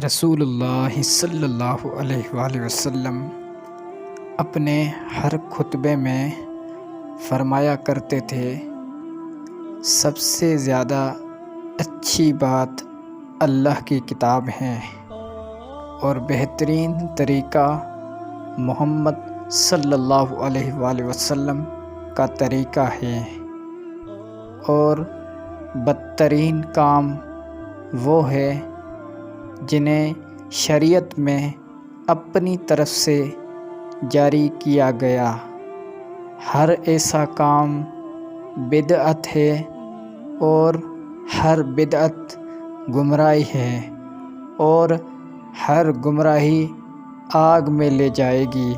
रसूलुल्लाह सल्लल्लाहु अलैहि वसल्लम अपने हर खुतबे में फ़रमाया करते थे, सबसे ज़्यादा अच्छी बात अल्लाह की किताब है और बेहतरीन तरीक़ा मोहम्मद सल्लल्लाहु अलैहि वसल्लम का तरीक़ा है और बदतरीन काम वो है जिन्हें शरीयत में अपनी तरफ से जारी किया गया। हर ऐसा काम बिदअत है और हर बिदअत गुमराही है और हर गुमराही आग में ले जाएगी।